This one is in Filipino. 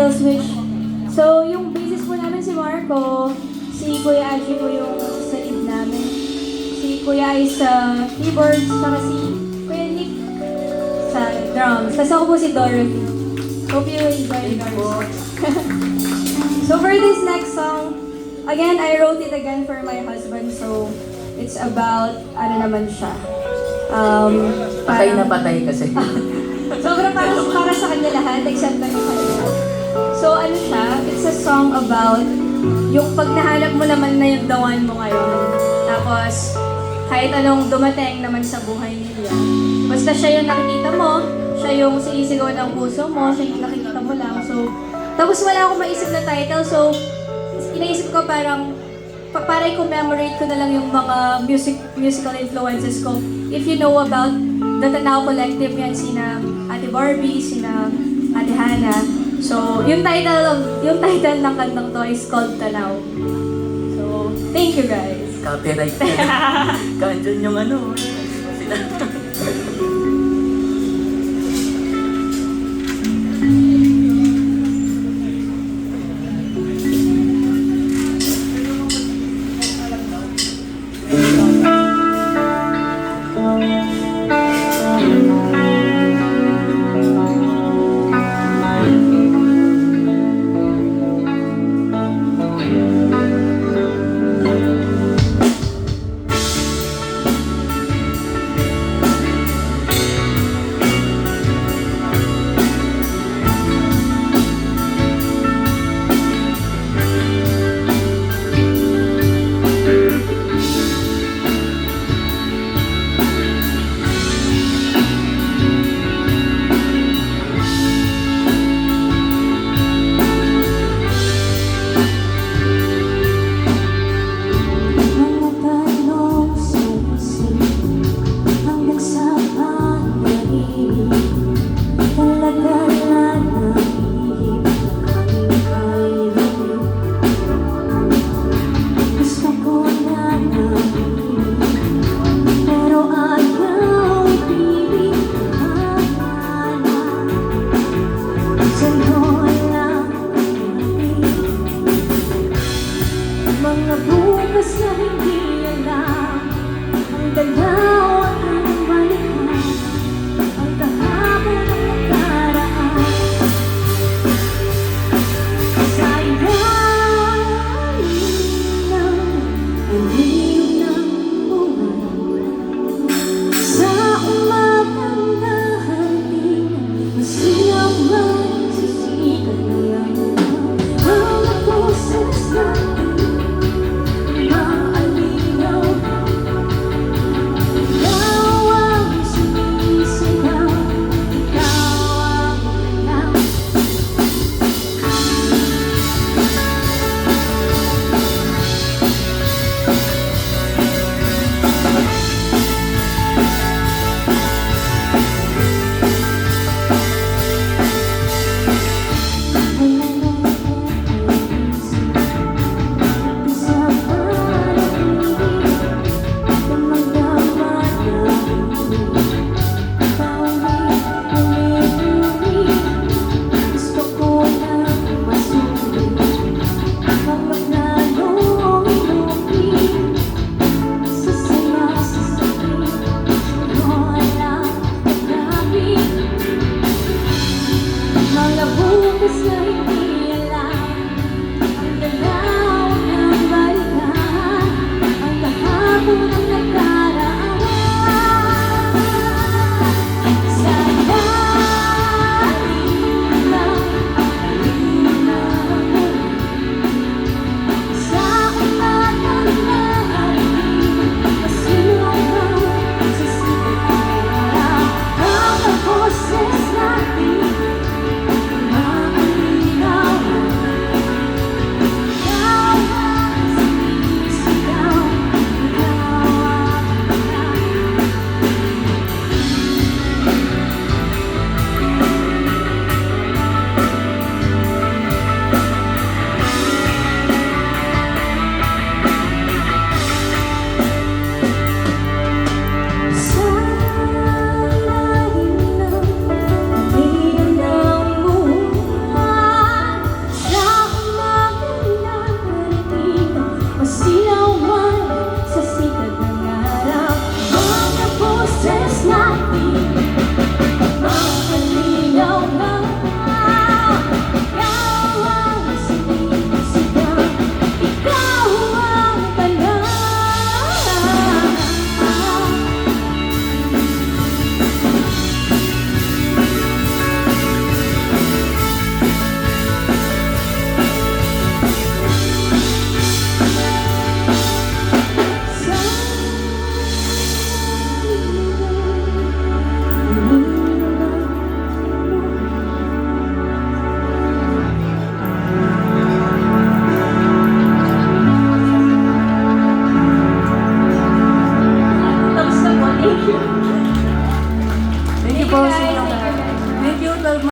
Kill Switch. So, yung basis po namin si Marco, si Kuya Aji po yung sa lead namin. Si Kuya ay sa keyboards, saka si Kuya Nick sa drums. Tapos ako po si Dorothy. Hope you enjoy it. So for this next song, again, I wrote it again for my husband. So it's about, ano naman siya. Patay na patay kasi. Sobrang para sa kanya lahat, except na yung kanya. So ano siya, it's a song about yung pag nahanap mo naman na yung the one mo ngayon. Tapos, kahit anong dumating naman sa buhay niya. Basta siya yung nakikita mo, siya yung sinisigaw ng puso mo, siya yung nakikita mo lang. So, tapos wala akong maisip na title, so inaisip ko parang para i-commemorate ko na lang yung mga musical influences ko. If you know about the Tanaw Collective, yan sina Ate Barbie, sina Ate Hannah. So, yung title ng kantang to is called Tanaw. So, thank you guys. Copyright na. Kandiyan yung ano. Sila. Mga bukas na